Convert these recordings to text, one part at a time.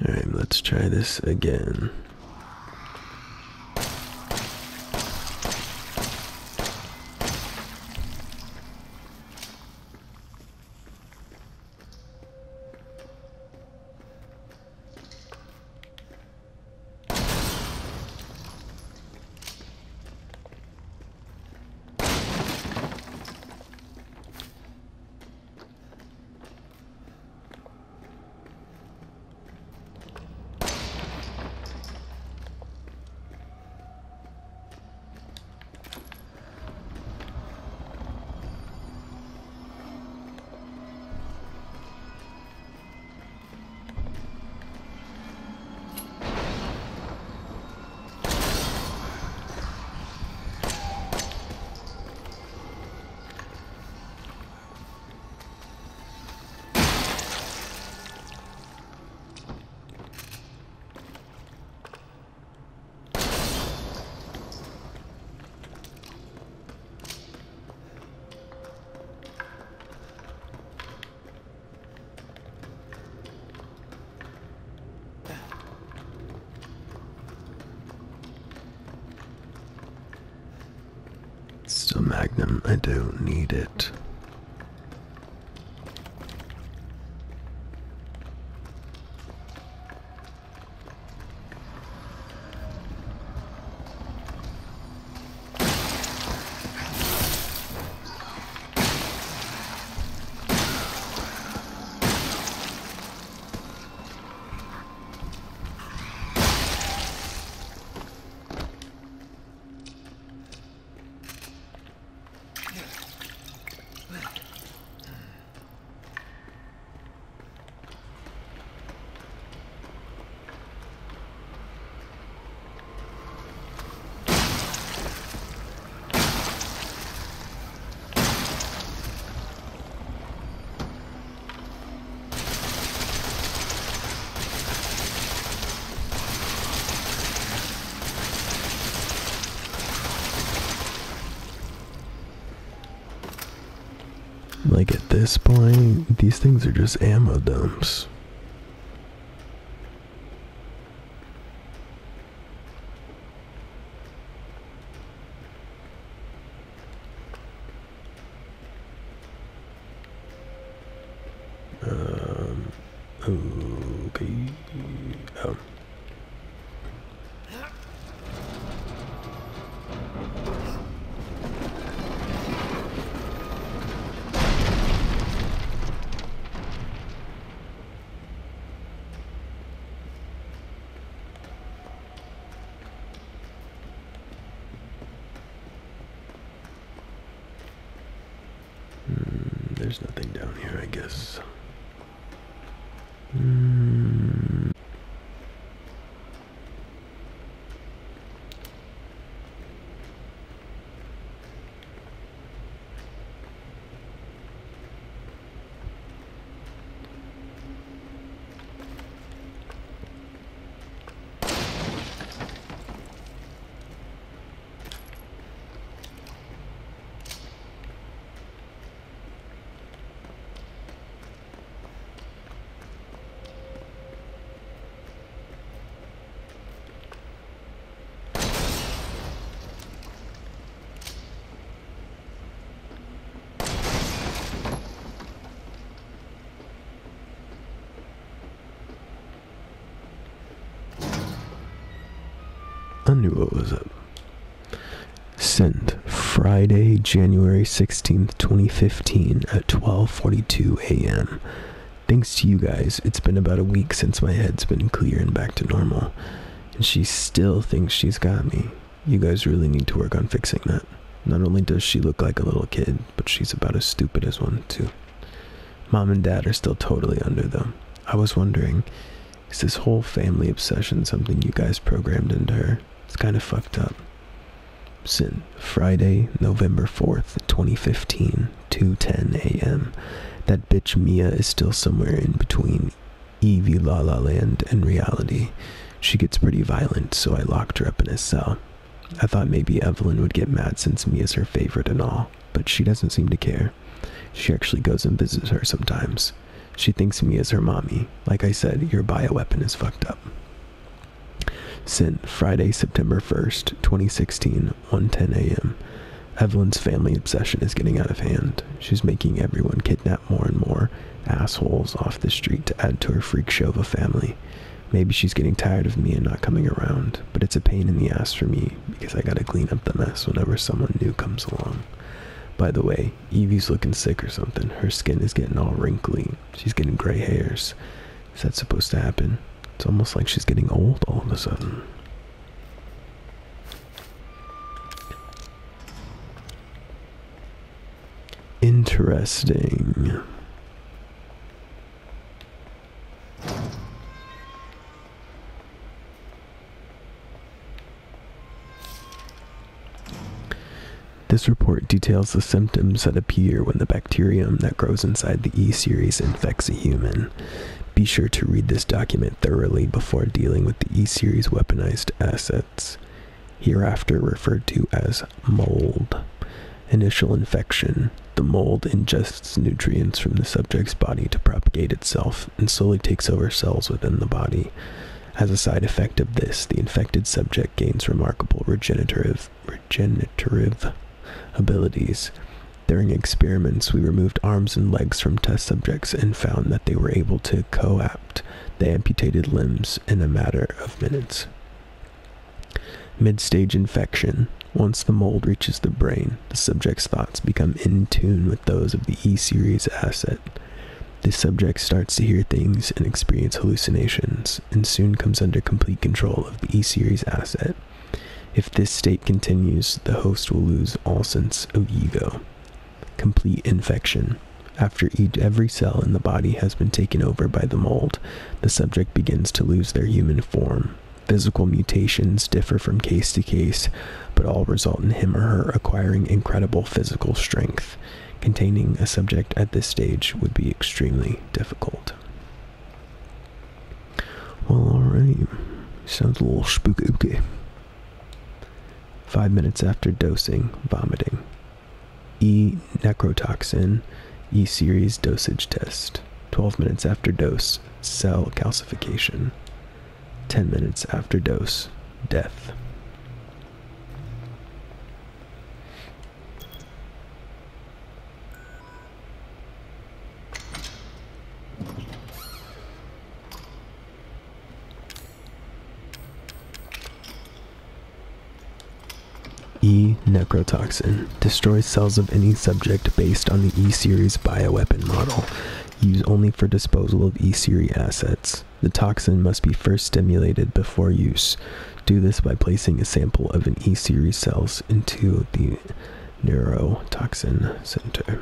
Alright, let's try this again. Still Magnum, I don't need it. Like at this point, these things are just ammo dumps. Okay. Oh. There's nothing down here, I guess. I knew what was up. Sent Friday, January 16th, 2015 at 12:42 a.m. Thanks to you guys, it's been about a week since my head's been clear and back to normal. And she still thinks she's got me. You guys really need to work on fixing that. Not only does she look like a little kid, but she's about as stupid as one too. Mom and Dad are still totally under them. I was wondering, is this whole family obsession something you guys programmed into her? It's kind of fucked up. Sin, Friday, November 4th, 2015, 2:10 a.m. That bitch Mia is still somewhere in between Evie La La Land and reality. She gets pretty violent, so I locked her up in a cell. I thought maybe Evelyn would get mad since Mia's her favorite and all, but she doesn't seem to care. She actually goes and visits her sometimes. She thinks of me as her mommy. Like I said, your bioweapon is fucked up. Sent Friday, September 1st, 2016, 1:10 a.m. Evelyn's family obsession is getting out of hand. She's making everyone kidnap more and more assholes off the street to add to her freak show of a family. Maybe she's getting tired of me and not coming around, but it's a pain in the ass for me because I gotta clean up the mess whenever someone new comes along. By the way, Evie's looking sick or something. Her skin is getting all wrinkly. She's getting gray hairs. Is that supposed to happen? It's almost like she's getting old all of a sudden. Interesting. This report details the symptoms that appear when the bacterium that grows inside the E-series infects a human. Be sure to read this document thoroughly before dealing with the E-series weaponized assets, hereafter referred to as mold. Initial infection. The mold ingests nutrients from the subject's body to propagate itself and slowly takes over cells within the body. As a side effect of this, the infected subject gains remarkable regenerative abilities. During experiments, we removed arms and legs from test subjects and found that they were able to co-opt the amputated limbs in a matter of minutes. Mid-stage infection. Once the mold reaches the brain, the subject's thoughts become in tune with those of the E-series asset. The subject starts to hear things and experience hallucinations, and soon comes under complete control of the E-series asset. If this state continues, the host will lose all sense of ego. Complete infection. After every cell in the body has been taken over by the mold, the subject begins to lose their human form. Physical mutations differ from case to case, but all result in him or her acquiring incredible physical strength. Containing a subject at this stage would be extremely difficult. Well, alright. Sounds a little spooky. 5 minutes after dosing, vomiting. Necrotoxin, E-series dosage test. 12 minutes after dose, cell calcification. 10 minutes after dose, death. Necrotoxin destroys cells of any subject based on the E-series bioweapon model, used only for disposal of E-series assets. The toxin must be first stimulated before use. Do this by placing a sample of an E-series cells into the neurotoxin center.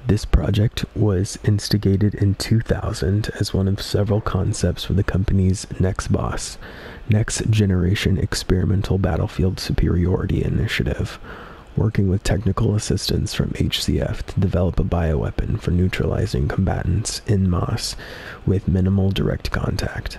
This project was instigated in 2000 as one of several concepts for the company's NextBoss, Next Generation Experimental Battlefield Superiority Initiative, working with technical assistance from HCF to develop a bioweapon for neutralizing combatants en masse with minimal direct contact.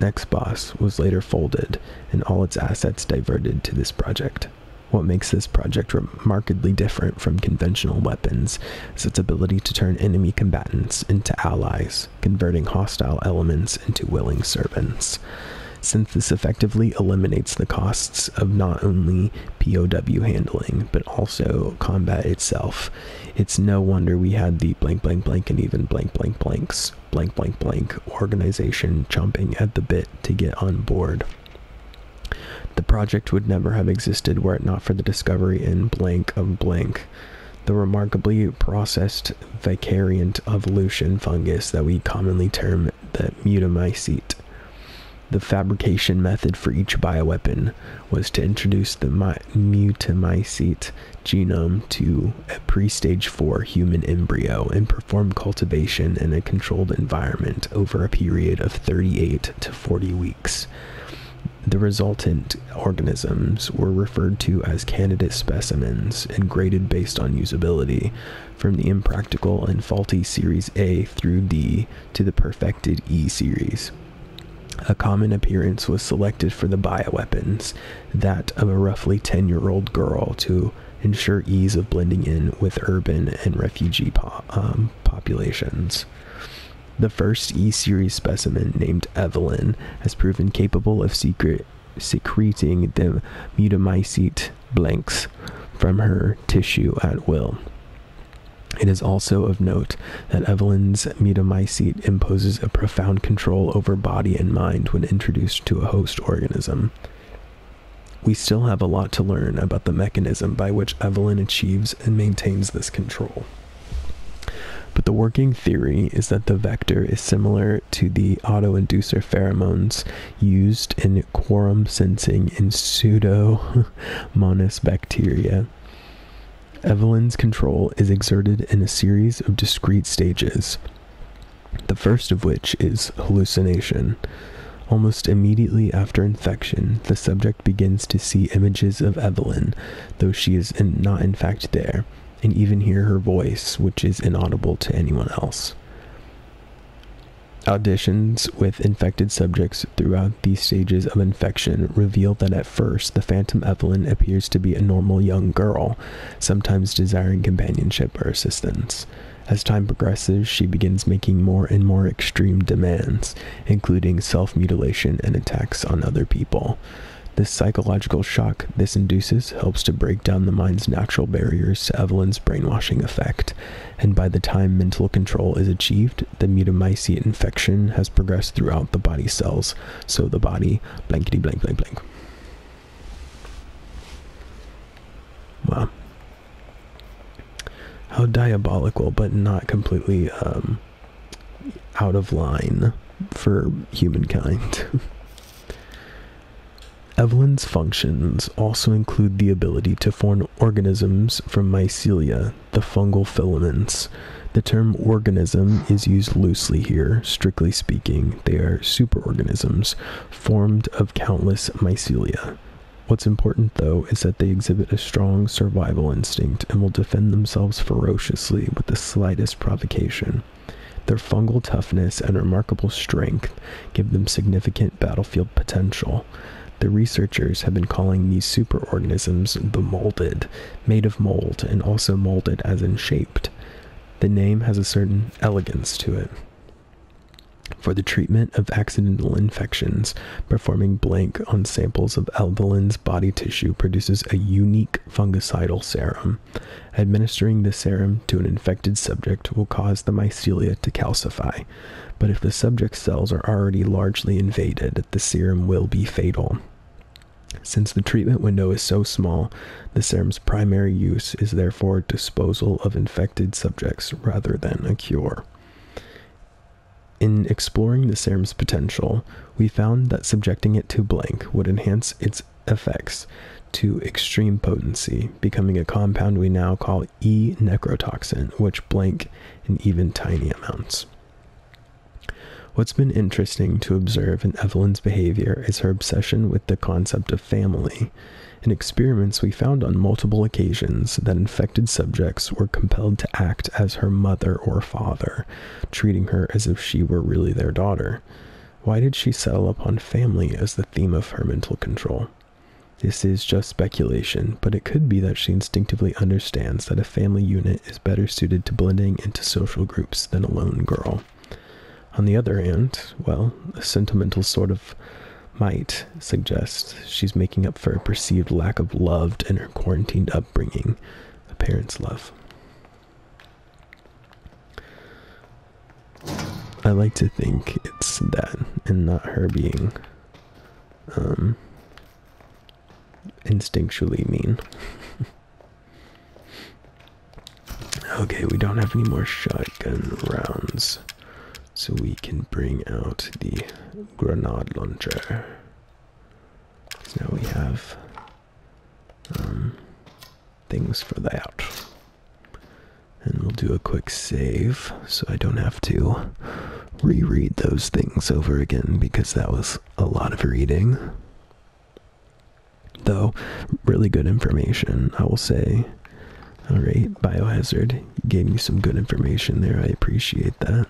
NextBoss was later folded and all its assets diverted to this project. What makes this project remarkably different from conventional weapons is its ability to turn enemy combatants into allies, converting hostile elements into willing servants. Since this effectively eliminates the costs of not only POW handling, but also combat itself, it's no wonder we had the blank blank blank and even blank blank blanks blank blank blank organization chomping at the bit to get on board. The project would never have existed were it not for the discovery in blank of blank, the remarkably processed vicariant evolution fungus that we commonly term the mutamycete. The fabrication method for each bioweapon was to introduce the mutamycete genome to a pre-stage 4 human embryo and perform cultivation in a controlled environment over a period of 38 to 40 weeks. The resultant organisms were referred to as candidate specimens and graded based on usability, from the impractical and faulty Series A through D to the perfected E series. A common appearance was selected for the bioweapons, that of a roughly 10-year-old girl, to ensure ease of blending in with urban and refugee populations. The first E-series specimen, named Evelyn, has proven capable of secreting the mutamycete blanks from her tissue at will. It is also of note that Evelyn's mutamycete imposes a profound control over body and mind when introduced to a host organism. We still have a lot to learn about the mechanism by which Evelyn achieves and maintains this control. But the working theory is that the vector is similar to the autoinducer pheromones used in quorum sensing in Pseudomonas bacteria. Evelyn's control is exerted in a series of discrete stages, the first of which is hallucination. Almost immediately after infection, the subject begins to see images of Evelyn, though she is not in fact there, and even hear her voice, which is inaudible to anyone else. Auditions with infected subjects throughout these stages of infection reveal that at first the phantom Evelyn appears to be a normal young girl, sometimes desiring companionship or assistance. As time progresses, she begins making more and more extreme demands, including self-mutilation and attacks on other people. The psychological shock this induces helps to break down the mind's natural barriers to Evelyn's brainwashing effect, and by the time mental control is achieved, the mutamycete infection has progressed throughout the body cells, so the body blankety blank blank blank. Wow. How diabolical, but not completely out of line for humankind. Evelyn's functions also include the ability to form organisms from mycelia, the fungal filaments. The term organism is used loosely here. Strictly speaking, they are superorganisms formed of countless mycelia. What's important, though, is that they exhibit a strong survival instinct and will defend themselves ferociously with the slightest provocation. Their fungal toughness and remarkable strength give them significant battlefield potential. The researchers have been calling these superorganisms the molded, made of mold, and also molded as in shaped. The name has a certain elegance to it. For the treatment of accidental infections, performing blank on samples of Evelyn's body tissue produces a unique fungicidal serum. Administering the serum to an infected subject will cause the mycelia to calcify, but if the subject's cells are already largely invaded, the serum will be fatal. Since the treatment window is so small, the serum's primary use is therefore disposal of infected subjects rather than a cure. In exploring the serum's potential, we found that subjecting it to blank would enhance its effects to extreme potency, becoming a compound we now call E-necrotoxin, which blank in even tiny amounts. What's been interesting to observe in Evelyn's behavior is her obsession with the concept of family. In experiments, we found on multiple occasions that infected subjects were compelled to act as her mother or father, treating her as if she were really their daughter. Why did she settle upon family as the theme of her mental control? This is just speculation, but it could be that she instinctively understands that a family unit is better suited to blending into social groups than a lone girl. On the other hand, well, a sentimental sort of might suggest she's making up for a perceived lack of love in her quarantined upbringing, a parent's love. I like to think it's that, and not her being instinctually mean. Okay, we don't have any more shotgun rounds, so we can bring out the grenade launcher. So now we have things for that. And we'll do a quick save so I don't have to reread those things over again, because that was a lot of reading. Though, really good information, I will say. Alright, Biohazard, you gave me some good information there, I appreciate that.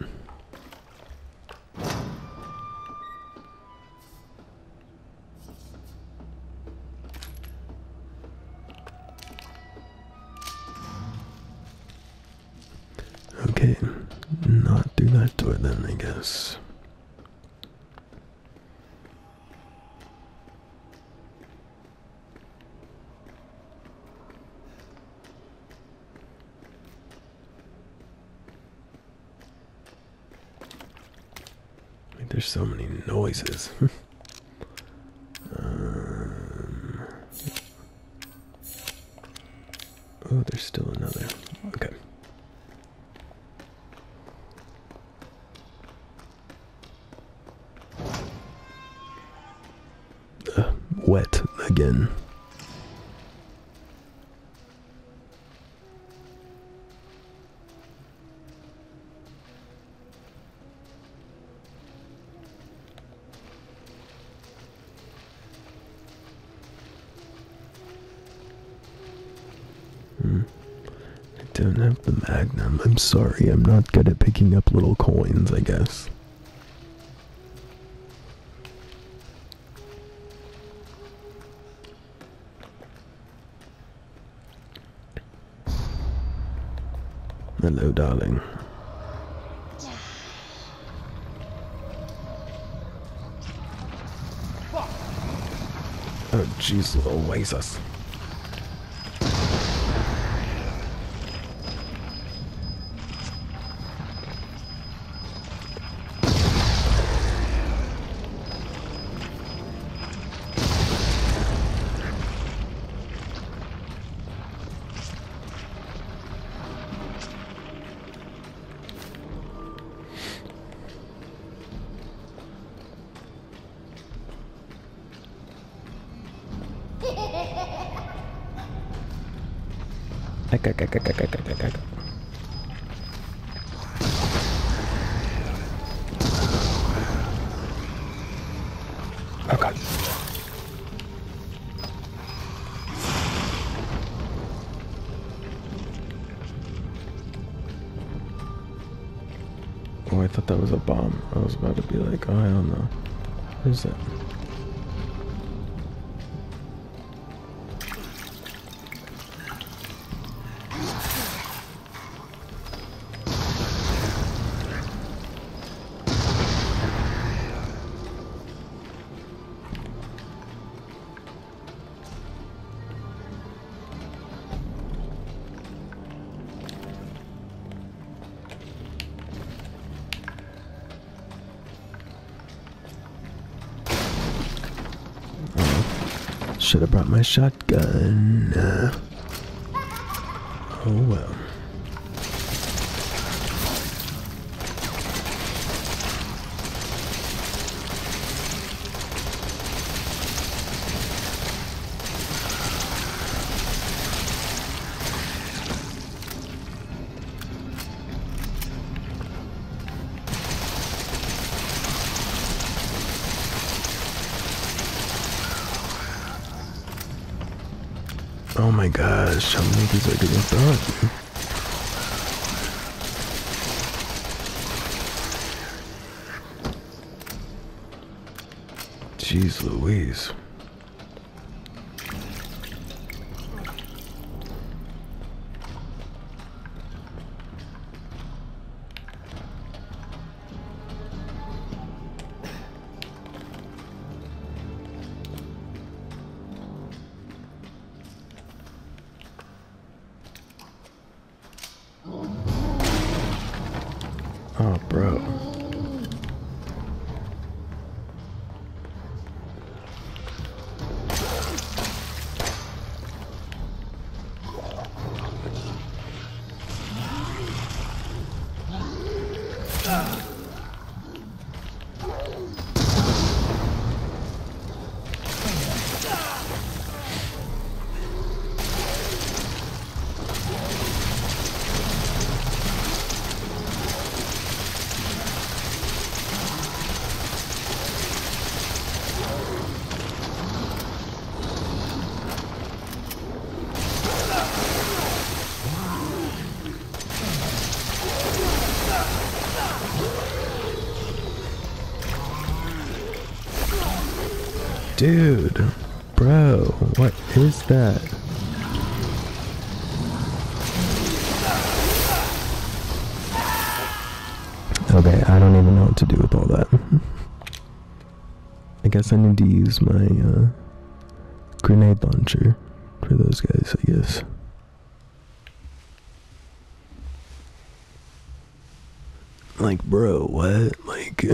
Okay, not through that door then, I guess. There's so many noises. Oh, there's still another. Okay. Wet again. I don't have the Magnum. I'm sorry, I'm not good at picking up little coins, I guess. Hello, darling. Oh, jeez, little Jesus. Oh god. Oh, I thought that was a bomb. I was about to be like, oh, I don't know. What is that? Should have brought my shotgun. Oh well. Oh my gosh, how many of these are getting thrown? Jeez Louise. Oh, bro. Dude, bro, what is that? Okay, I don't even know what to do with all that. I guess I need to use my grenade launcher for those guys, I guess. Like, bro, what? Like...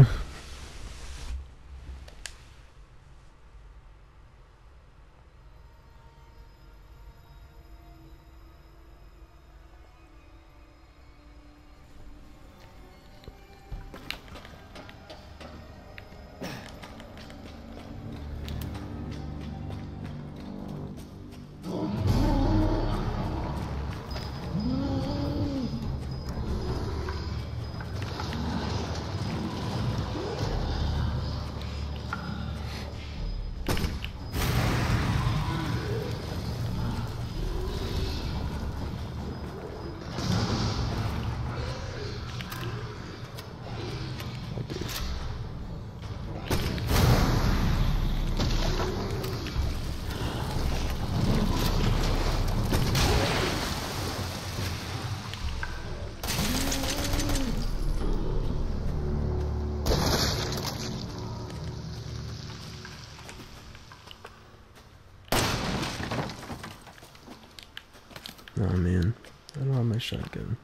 Oh man, I don't have my shotgun.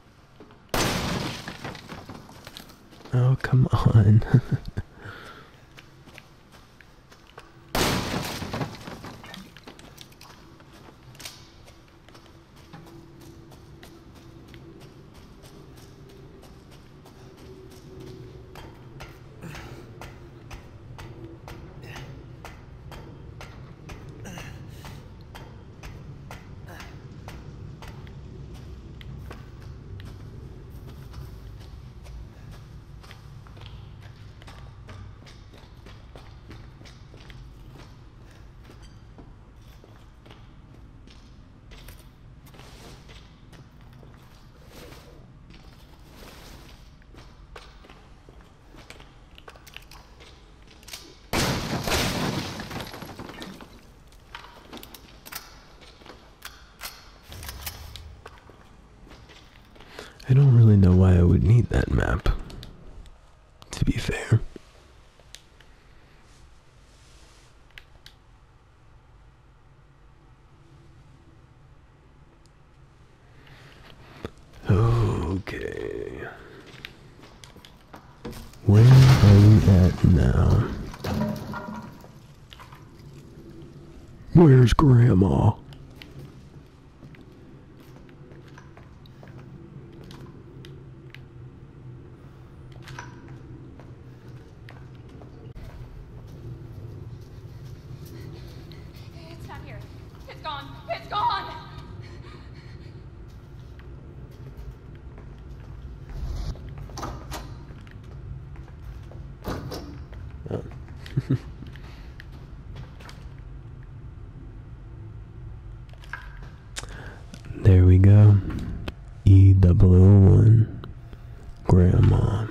Oh, come on. I don't really know why I would need that map, to be fair. Okay. Where are we at now? Where's Grandma? It's not here. It's gone. It's gone. Oh. There we go. E001 Grandma.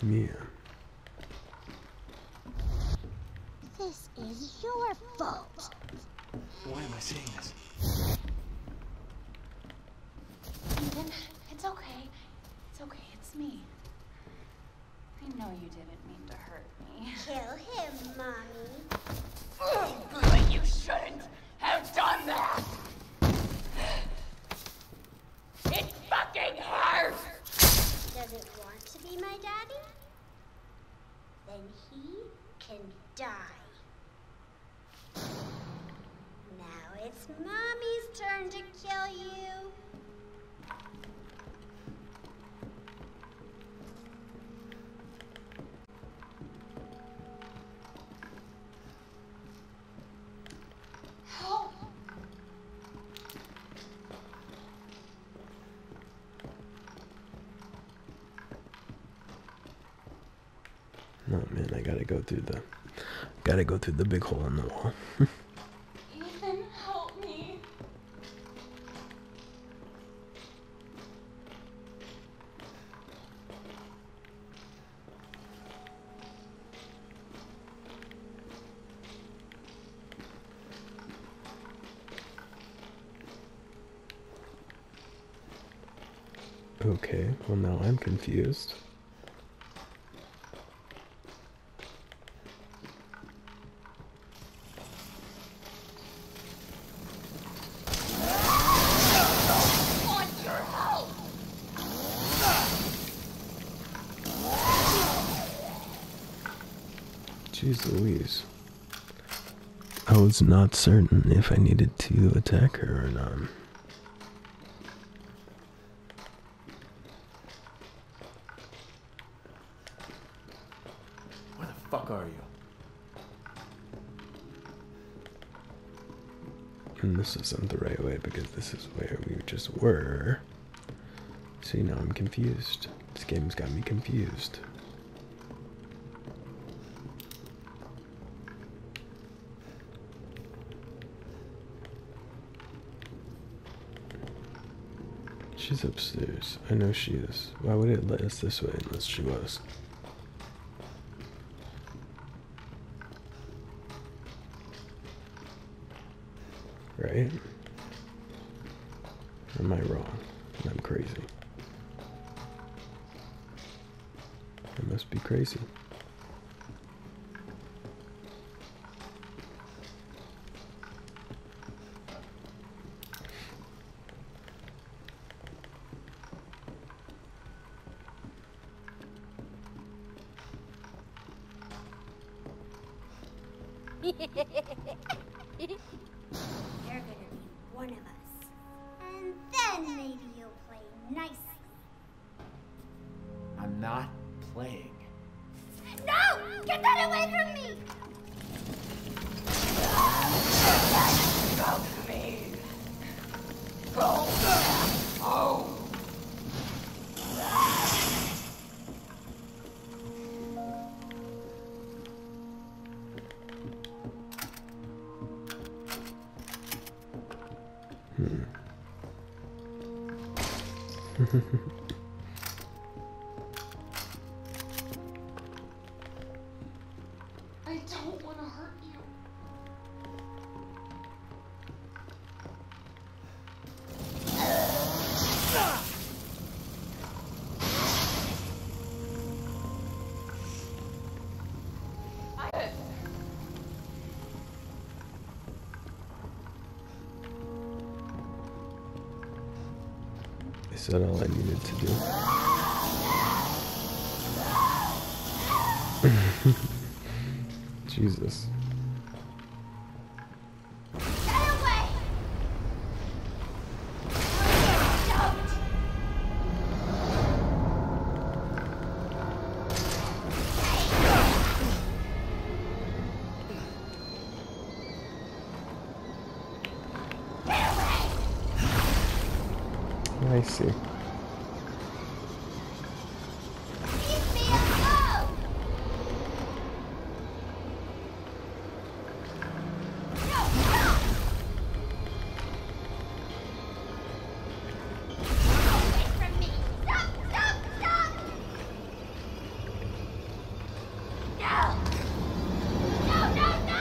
Yeah. This is your fault. Why am I saying this? Ethan, it's okay. It's okay. It's me. I know you didn't mean to hurt me. Kill him, Mommy. But you shouldn't have done that. It fucking hurt. Does it want to be my daddy? Then he can die. Now it's Mommy's turn to kill you. Help. Oh man, I gotta go through the Gotta go through the big hole in the wall. Ethan, help me. Okay, well now I'm confused. Jeez Louise. I was not certain if I needed to attack her or not. Where the fuck are you? And this isn't the right way because this is where we just were. See, now I'm confused. This game's got me confused. She's upstairs. I know she is. Why would it let us this way unless she was? Right? Or am I wrong? I'm crazy. I must be crazy. You're gonna be one of us. And then maybe you'll play nicely. I'm not playing. No! Get that away from me! Go to me. Go. Oh. I don't want to hurt you. I said all I needed to do. Jesus. Get away! Don't! I see. Leave me alone! No, no! Away from me! Stop, stop, stop! No! No, no, no!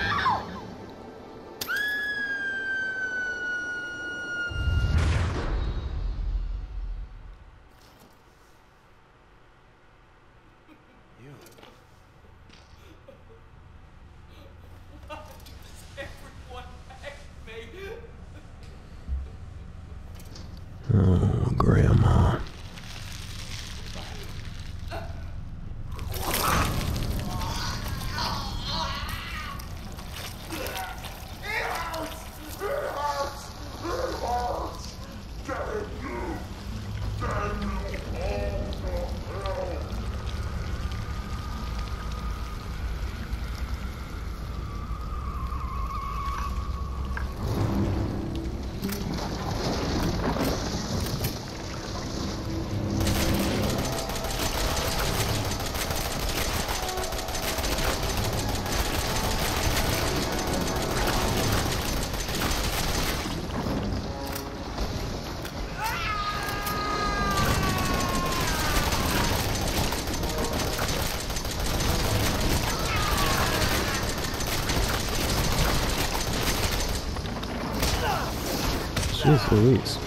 Jeez Louise.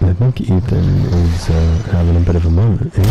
I think Ethan is having a bit of a moment, eh?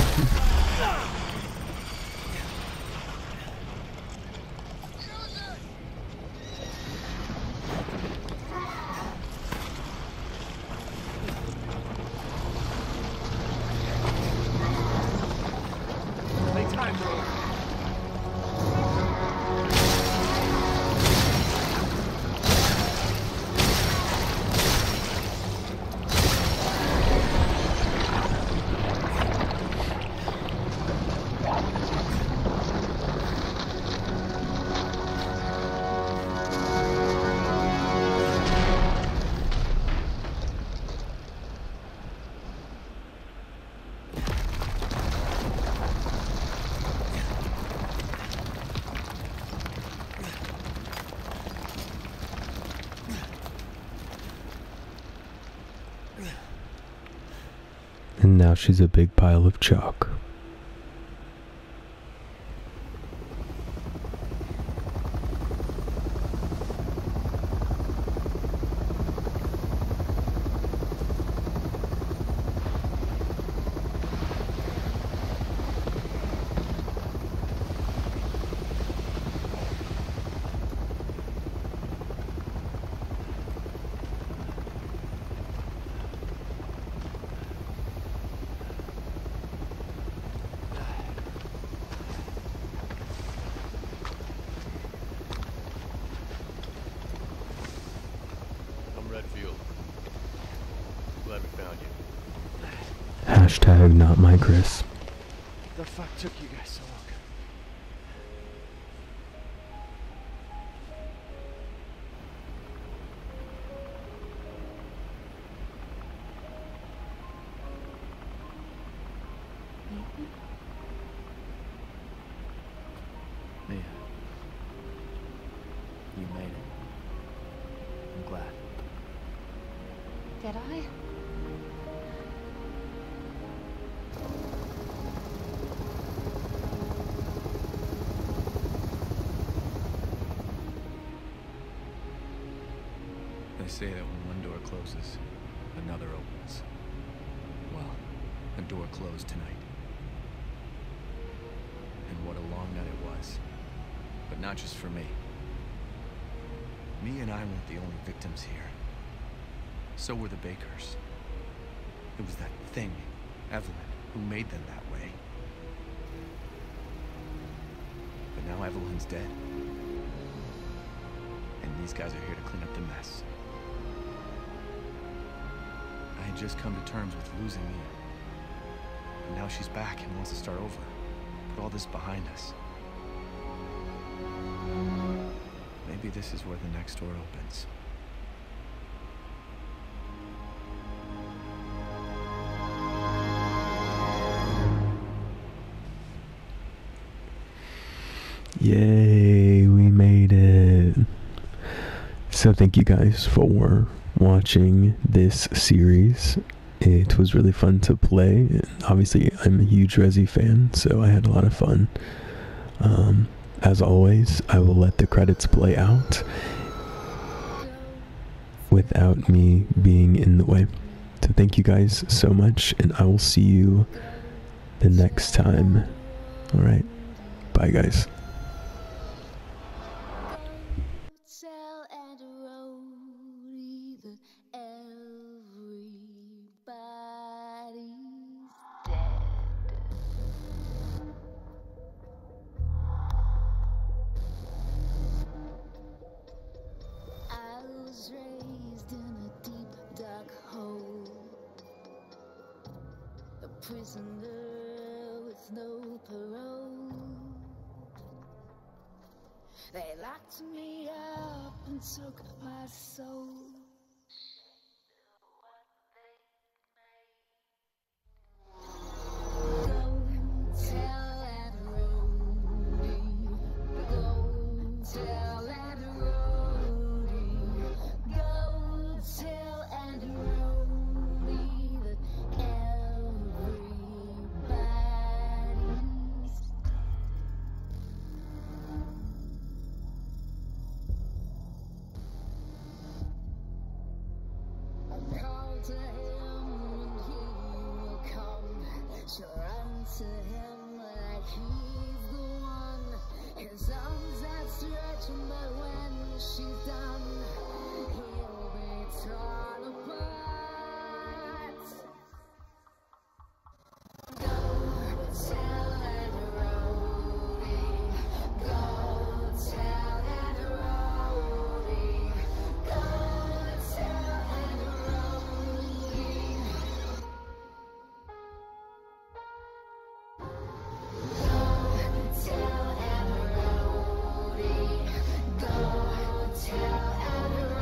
And now she's a big pile of chalk. Glad we found you. Hashtag not my Chris. The fuck took you guys so long? Mia, you made it. I'm glad. Did I? They say that when one door closes, another opens. Well, a door closed tonight. And what a long night it was. But not just for me. Me and I weren't the only victims here. So were the Bakers. It was that thing, Evelyn, who made them that way. But now Evelyn's dead. And these guys are here to clean up the mess. I had just come to terms with losing Mia. And now she's back and wants to start over. Put all this behind us. Maybe this is where the next door opens. Yay, we made it. So thank you guys for watching this series. It was really fun to play. And obviously, I'm a huge Resi fan, so I had a lot of fun. As always, I will let the credits play out without me being in the way. So thank you guys so much, and I will see you the next time. Alright, bye guys. Tell and Rhodey that everybody's dead. I was raised in a deep dark hole, a prisoner with no parole. They locked me up and took my soul. Go tell that Rhodey. Go tell that Rhodey. Go tell and Rhodey that everybody's call to him and he will come. She'll run to him like he's the one. His arms outstretched, but when she's done, he'll be torn apart. Go tell that Rhodey. Go tell that Rhodey. Go tell that Rhodey. Go tell that Rhodey. Go tell that Rhodey.